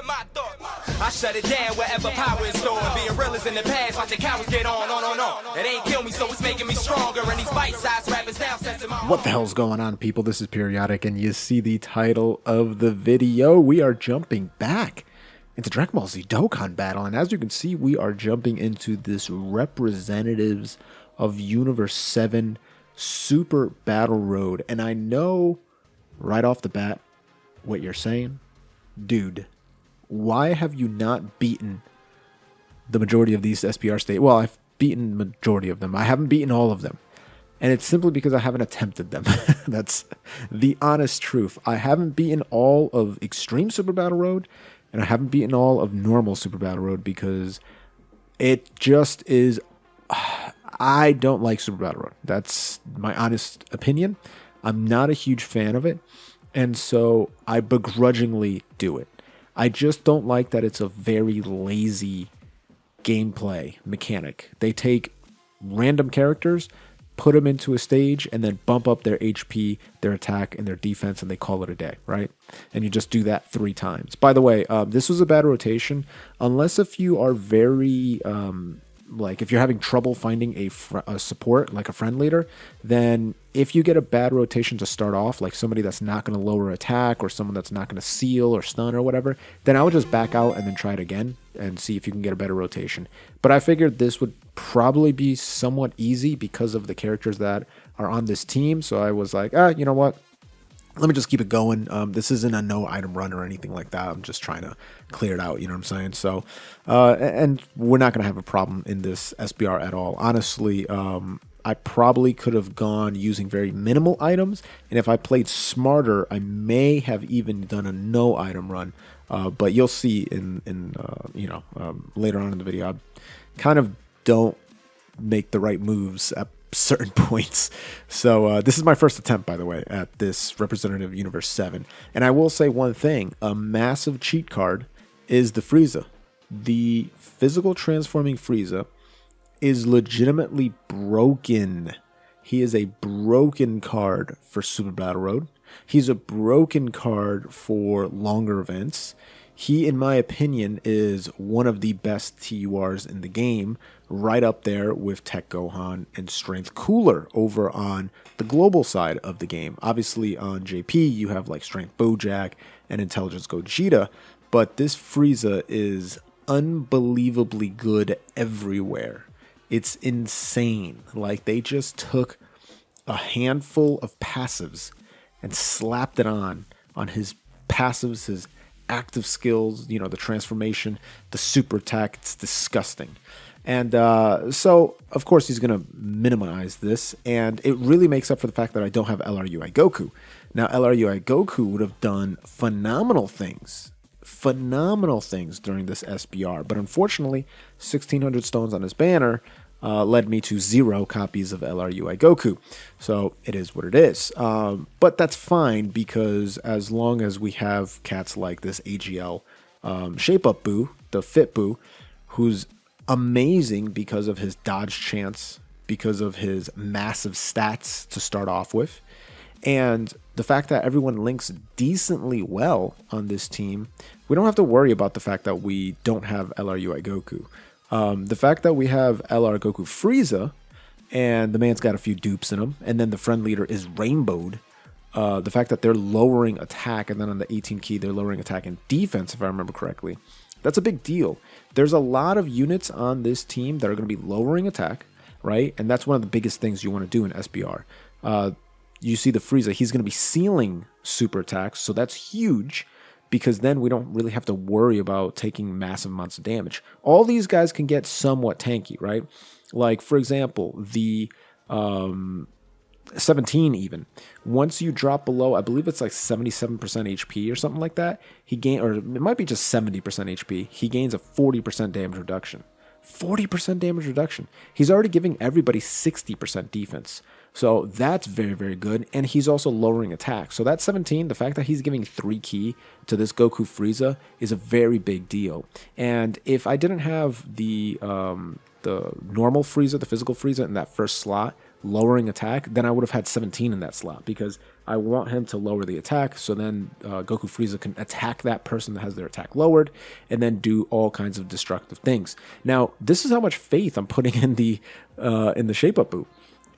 my thoughts. I shut it down wherever power is stored. Being real is in the past, watching cowards get on. It ain't kill me, so it's making me stronger. And these bite-sized rappers now sensing my... What the hell's going on, people? This is Periodic, and you see the title of the video. We are jumping back into Dragonball Z Dokkan Battle, and as you can see, we are jumping into this Representatives of Universe 7 Super Battle Road. And I know right off the bat what you're saying. Dude, why have you not beaten the majority of these SPR states? Well, I've beaten the majority of them. I haven't beaten all of them. And it's simply because I haven't attempted them. That's the honest truth. I haven't beaten all of Extreme Super Battle Road, and I haven't beaten all of normal Super Battle Road because it just is... I don't like Super Battle Road. That's my honest opinion. I'm not a huge fan of it, and so I begrudgingly do it. I just don't like that it's a very lazy gameplay mechanic. They take random characters, put them into a stage, and then bump up their HP, their attack, and their defense, and they call it a day, right? And you just do that 3 times. By the way, this was a bad rotation. Unless if you are very... like if you're having trouble finding a support, like a friend leader, then if you get a bad rotation to start off, like somebody that's not going to lower attack or someone that's not going to seal or stun or whatever, then I would just back out and then try it again and see if you can get a better rotation. But I figured this would probably be somewhat easy because of the characters that are on this team. So I was like, you know what? Let me just keep it going. This isn't a no item run or anything like that. I'm just trying to clear it out. You know what I'm saying? So, and we're not going to have a problem in this SBR at all. Honestly, I probably could have gone using very minimal items. And if I played smarter, I may have even done a no item run. But you'll see later on in the video, I kind of don't make the right moves at certain points. So this is my first attempt, by the way, at this Representative Universe 7. And I will say one thing, a massive cheat card is the Frieza. The physical transforming Frieza is legitimately broken. He is a broken card for Super Battle Road. He's a broken card for longer events. He, in my opinion, is one of the best TURs in the game, right up there with Tech Gohan and Strength Cooler over on the global side of the game. Obviously, on JP, you have like Strength Bojack and Intelligence Gogeta, but this Frieza is unbelievably good everywhere. It's insane. Like, they just took a handful of passives and slapped it on his passives, his active skills, you know, the transformation, the super attack. It's disgusting. And so, of course, he's going to minimize this, and it really makes up for the fact that I don't have LRUI Goku. Now, LRUI Goku would have done phenomenal things during this SBR, but unfortunately, 1,600 stones on his banner led me to 0 copies of LRUI Goku. So it is what it is. But that's fine, because as long as we have cats like this AGL Shape Up Boo, the Fit Boo, who's amazing because of his dodge chance, because of his massive stats to start off with, and the fact that everyone links decently well on this team, we don't have to worry about the fact that we don't have LRUI Goku. The fact that we have LR Goku Frieza, and the man's got a few dupes in him, and then the friend leader is rainbowed. The fact that they're lowering attack, and then on the 18 key, they're lowering attack and defense, if I remember correctly. That's a big deal. There's a lot of units on this team that are going to be lowering attack, right? And that's one of the biggest things you want to do in SBR. You see the Frieza, he's going to be sealing super attacks, so that's huge, because then we don't really have to worry about taking massive amounts of damage. All these guys can get somewhat tanky, right? Like, for example, the 17 even. Once you drop below, I believe it's like 77% HP or something like that, or it might be just 70% HP, he gains a 40% damage reduction. 40% damage reduction. He's already giving everybody 60% defense. So that's very, very good. And he's also lowering attack. So that 17, the fact that he's giving 3 key to this Goku Frieza is a very big deal. And if I didn't have the normal Frieza, the physical Frieza in that first slot, lowering attack, then I would have had 17 in that slot because I want him to lower the attack. So then Goku Frieza can attack that person that has their attack lowered and then do all kinds of destructive things. Now, this is how much faith I'm putting in the Shape Up Boo.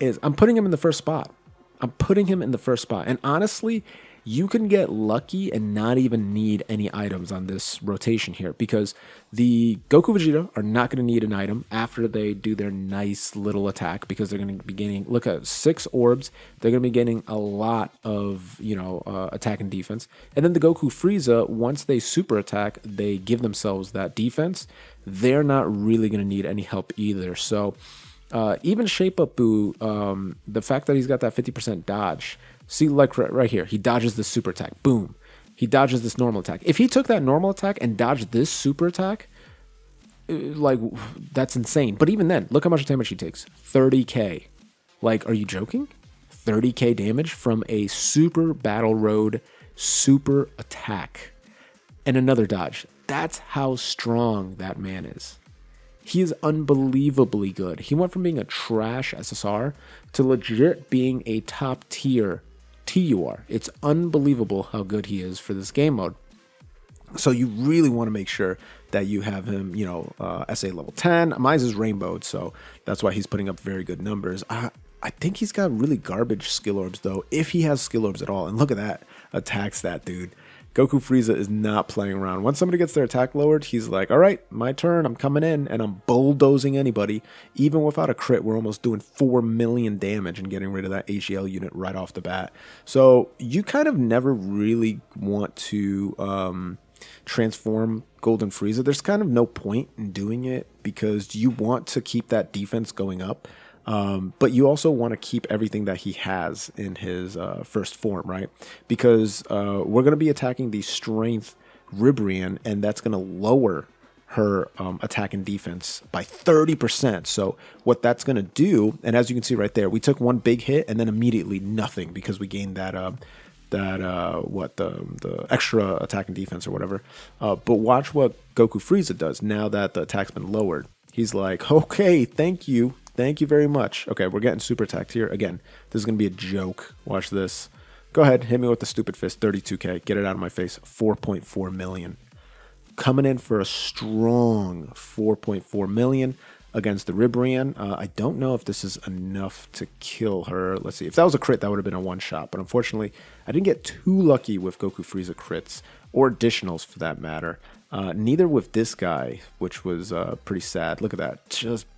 Is I'm putting him in the first spot. I'm putting him in the first spot. And honestly, you can get lucky and not even need any items on this rotation here because the Goku Vegeta are not going to need an item after they do their nice little attack because they're going to be getting, look at 6 orbs. They're going to be getting a lot of, attack and defense. And then the Goku Frieza, once they super attack, they give themselves that defense. They're not really going to need any help either. So even Shape Up Boo, the fact that he's got that 50% dodge, see, like right here, he dodges this super attack. Boom. He dodges this normal attack. If he took that normal attack and dodged this super attack, like, that's insane. But even then, look how much damage he takes. 30k. Like, are you joking? 30k damage from a super battle road super attack. And another dodge. That's how strong that man is. He is unbelievably good. He went from being a trash SSR to legit being a top tier TUR. It's unbelievable how good he is for this game mode. So you really want to make sure that you have him, SA level 10. Mine's is rainbowed, so that's why he's putting up very good numbers. I think he's got really garbage skill orbs, though, if he has skill orbs at all. And look at that. Attacks that dude. Goku Frieza is not playing around. Once somebody gets their attack lowered, he's like, all right, my turn. I'm coming in, and I'm bulldozing anybody. Even without a crit, we're almost doing 4 million damage and getting rid of that AGL unit right off the bat. So you kind of never really want to transform Golden Frieza. There's kind of no point in doing it because you want to keep that defense going up. But you also want to keep everything that he has in his first form, right? Because we're going to be attacking the Strength Ribrian, and that's going to lower her attack and defense by 30%. So what that's going to do, and as you can see right there, we took one big hit and then immediately nothing because we gained that the extra attack and defense or whatever. But watch what Goku Frieza does now that the attack's been lowered. He's like, okay, thank you. Thank you very much. Okay, we're getting super attacked here. Again, this is going to be a joke. Watch this. Go ahead, hit me with the stupid fist. 32k. Get it out of my face. 4.4 million. Coming in for a strong 4.4 million against the Ribrian. I don't know if this is enough to kill her. Let's see. If that was a crit, that would have been a one-shot. But unfortunately, I didn't get too lucky with Goku Frieza crits, or additionals for that matter. Neither with this guy, which was pretty sad. Look at that. Just...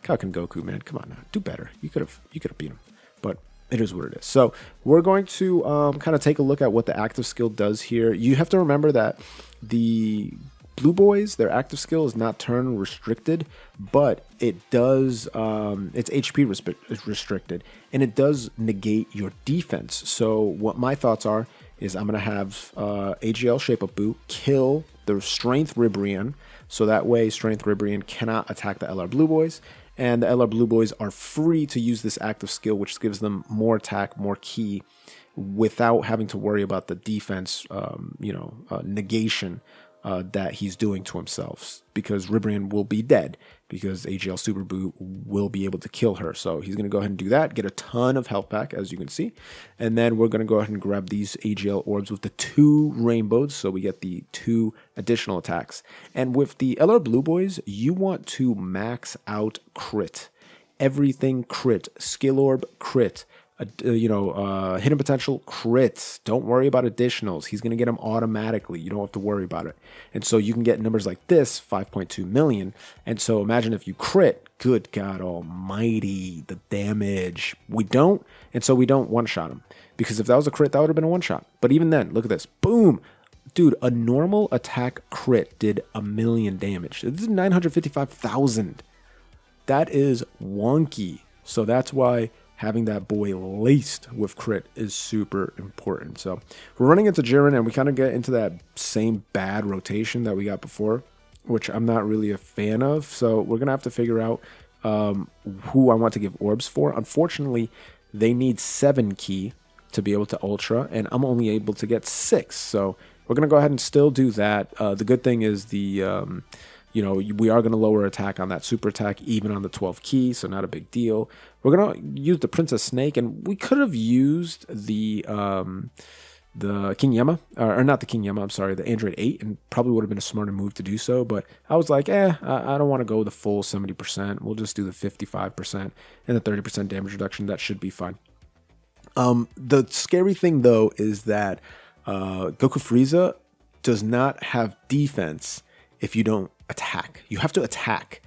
How can Goku, man? Come on now. Do better. You could have beat him. But it is what it is. So we're going to kind of take a look at what the active skill does here. You have to remember that the Blue Boys, their active skill is not turn restricted, but it does, it's HP restricted, and it does negate your defense. So what my thoughts are is I'm going to have AGL Shape Up Boo kill the Strength Ribrian, so that way Strength Ribrian cannot attack the LR Blue Boys, and the LR Blue Boys are free to use this active skill, which gives them more attack, more ki, without having to worry about the defense, negation that he's doing to himself, because Ribrian will be dead because AGL Super Boo will be able to kill her. So he's going to go ahead and do that, get a ton of health back, as you can see. And then we're going to go ahead and grab these AGL orbs with the 2 rainbows, so we get the 2 additional attacks. And with the LR Blue Boys, you want to max out crit. Everything crit. Skill orb crit. Hidden potential crits. Don't worry about additionals. He's going to get them automatically. You don't have to worry about it. And so you can get numbers like this, 5.2 million. And so imagine if you crit, good God almighty, the damage. We don't, and so we don't one-shot him. Because if that was a crit, that would have been a one-shot. But even then, look at this. Boom. Dude, a normal attack crit did 1 million damage. This is 955,000. That is wonky. So that's why having that boy laced with crit is super important. So we're running into Jiren, and we kind of get into that same bad rotation that we got before, which I'm not really a fan of. So we're going to have to figure out who I want to give orbs for. Unfortunately, they need 7 ki to be able to ultra, and I'm only able to get 6. So we're going to go ahead and still do that. The good thing is the You know, we are going to lower attack on that super attack, even on the 12 key, so not a big deal. We're going to use the Princess Snake, and we could have used the King Yama, or not the King Yama, I'm sorry, the Android 8, and probably would have been a smarter move to do so, but I was like, I don't want to go the full 70%. We'll just do the 55% and the 30% damage reduction. That should be fine. The scary thing, though, is that Goku Frieza does not have defense if you don't attack. You have to attack.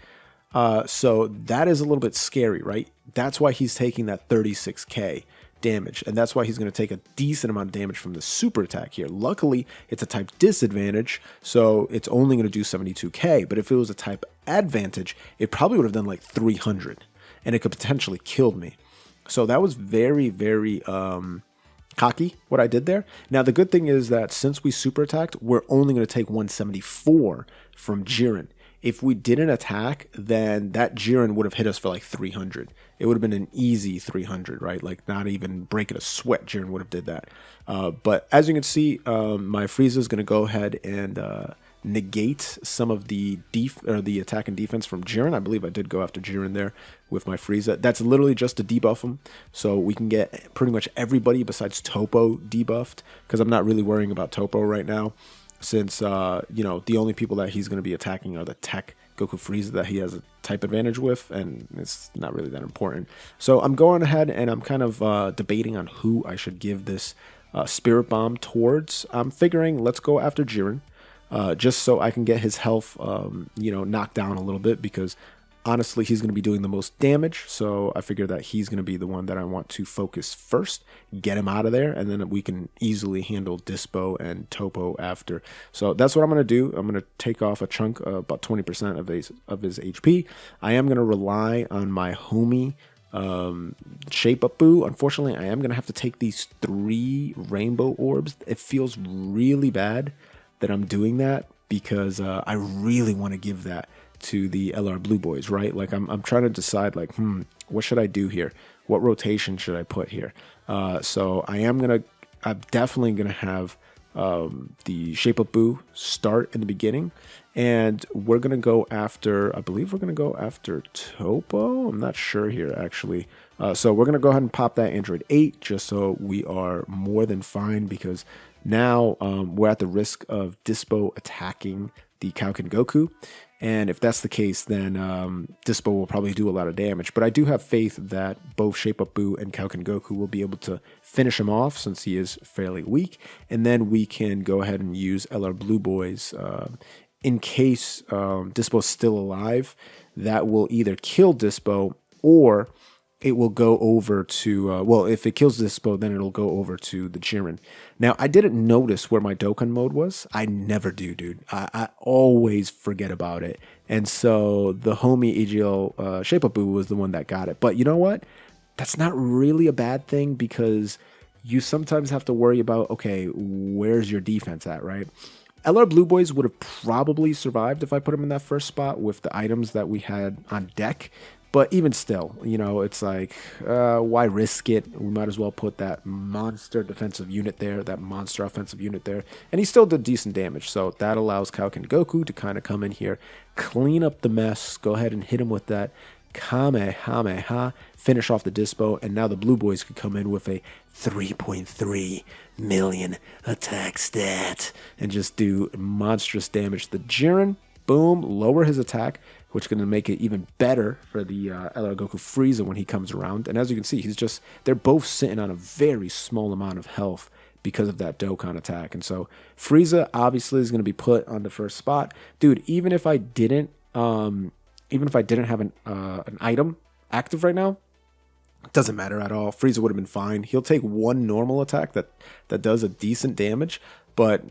So that is a little bit scary, right? That's why he's taking that 36k damage, and that's why he's going to take a decent amount of damage from the super attack here. Luckily, it's a type disadvantage, so it's only going to do 72k, but if it was a type advantage, it probably would have done like 300, and it could potentially kill me. So that was very, very cocky what I did there. Now, the good thing is that since we super attacked, we're only going to take 174 from Jiren. If we didn't attack, then that Jiren would have hit us for like 300. It would have been an easy 300, right? Like not even breaking a sweat, Jiren would have did that. But as you can see, my Frieza is going to go ahead and negate some of the attack and defense from Jiren. I believe I did go after Jiren there with my Frieza. That's literally just to debuff him, so we can get pretty much everybody besides Toppo debuffed, because I'm not really worrying about Toppo right now, since you know, the only people that he's going to be attacking are the tech Goku Frieza that he has a type advantage with, and it's not really that important. So I'm going ahead and I'm kind of debating on who I should give this Spirit Bomb towards. I'm figuring let's go after Jiren, just so I can get his health you know, knocked down a little bit, because honestly, he's going to be doing the most damage, so I figure that he's going to be the one that I want to focus first, get him out of there, and then we can easily handle Dispo and Toppo after. So that's what I'm going to do. I'm going to take off a chunk, about 20% of his HP. I am going to rely on my homie Shape Up Boo. Unfortunately, I am going to have to take these 3 rainbow orbs. It feels really bad that I'm doing that, because I really want to give that to the LR Blue Boys, right? Like I'm trying to decide, like, what should I do here? What rotation should I put here? So I'm definitely gonna have the Shape Up Boo start in the beginning, and we're gonna go after, I believe we're gonna go after Toppo. I'm not sure here actually. So we're gonna go ahead and pop that Android 8 just so we are more than fine, because now we're at the risk of Dispo attacking the Kaioken Goku. And if that's the case, then Dispo will probably do a lot of damage. But I do have faith that both Shape Up Boo and Kaioken Goku will be able to finish him off, since he is fairly weak. And then we can go ahead and use LR Blue Boys in case Dispo's still alive. That will either kill Dispo, or it will go over to, well, if it kills Dispo, then it'll go over to the Jiren. Now, I didn't notice where my Dokkan mode was. I never do, dude. I always forget about it. And so the homie EGL Shape Up Boo was the one that got it. But you know what? That's not really a bad thing, because you sometimes have to worry about, okay, where's your defense at, right? LR Blue Boys would have probably survived if I put him in that first spot with the items that we had on deck. But even still, you know, it's like, why risk it? We might as well put that monster defensive unit there, that monster offensive unit there. And he still did decent damage. So that allows Kaioken Goku to kind of come in here, clean up the mess, go ahead and hit him with that Kamehameha, finish off the Dispo. And now the Blue Boys could come in with a 3.3 million attack stat and just do monstrous damage to the Jiren. Boom, lower his attack, which is going to make it even better for the LR Goku Frieza when he comes around. And as you can see, they're both sitting on a very small amount of health because of that Dokkan attack. And so Frieza obviously is going to be put on the first spot. Dude, even if I didn't have an item active right now, it doesn't matter at all. Frieza would have been fine. He'll take one normal attack that does a decent damage, but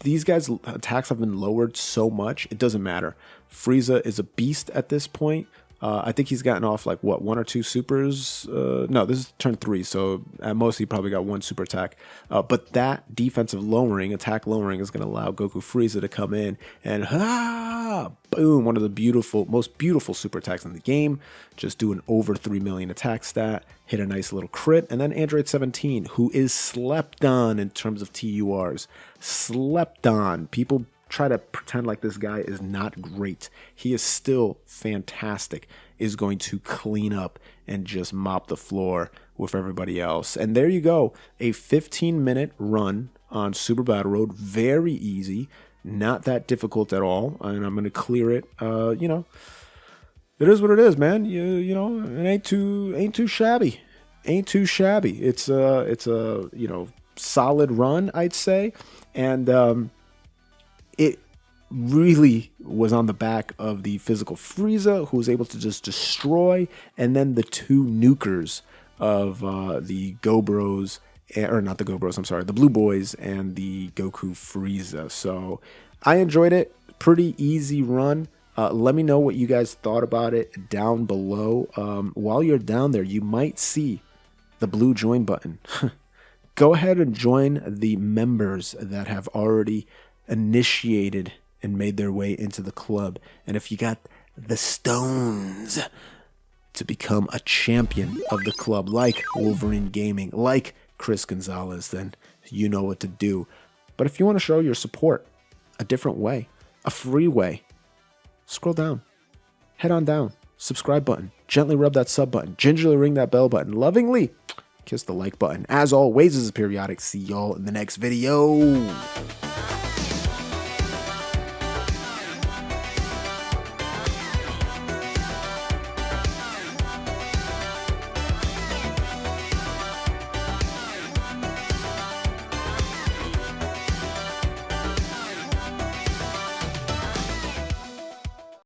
these guys' attacks have been lowered so much, it doesn't matter. Frieza is a beast at this point. I think he's gotten off like, what, 1 or 2 supers? No, this is turn 3, so at most he probably got 1 super attack. But that defensive lowering, attack lowering, is going to allow Goku Frieza to come in and boom, one of the most beautiful super attacks in the game. Just do an over 3 million attack stat, hit a nice little crit, and then Android 17, who is slept on in terms of TURs. Slept on. People try to pretend like this guy is not great. He is still fantastic, is going to clean up and just mop the floor with everybody else. And there you go, a 15-minute run on Super Battle Road. Very easy, not that difficult at all. And I'm going to clear it. You know, it is what it is, man. You know, it ain't too shabby. Ain't too shabby. It's a you know, solid run, I'd say. And it really was on the back of the physical Frieza, who was able to just destroy, and then the two nukers of the Gobros, or not the Gobros, I'm sorry, the Blue Boys and the Goku Frieza. So I enjoyed it. Pretty easy run. Let me know what you guys thought about it down below. While you're down there, you might see the blue join button. Go ahead and join the members that have already initiated and made their way into the club. And if you got the stones to become a champion of the club, like Wolverine Gaming, like Chris Gonzalez, then you know what to do. But if you want to show your support a different way, a free way, scroll down, head on down, subscribe button, gently rub that sub button, gingerly ring that bell button, lovingly kiss the like button. As always, this is Periodic. See y'all in the next video.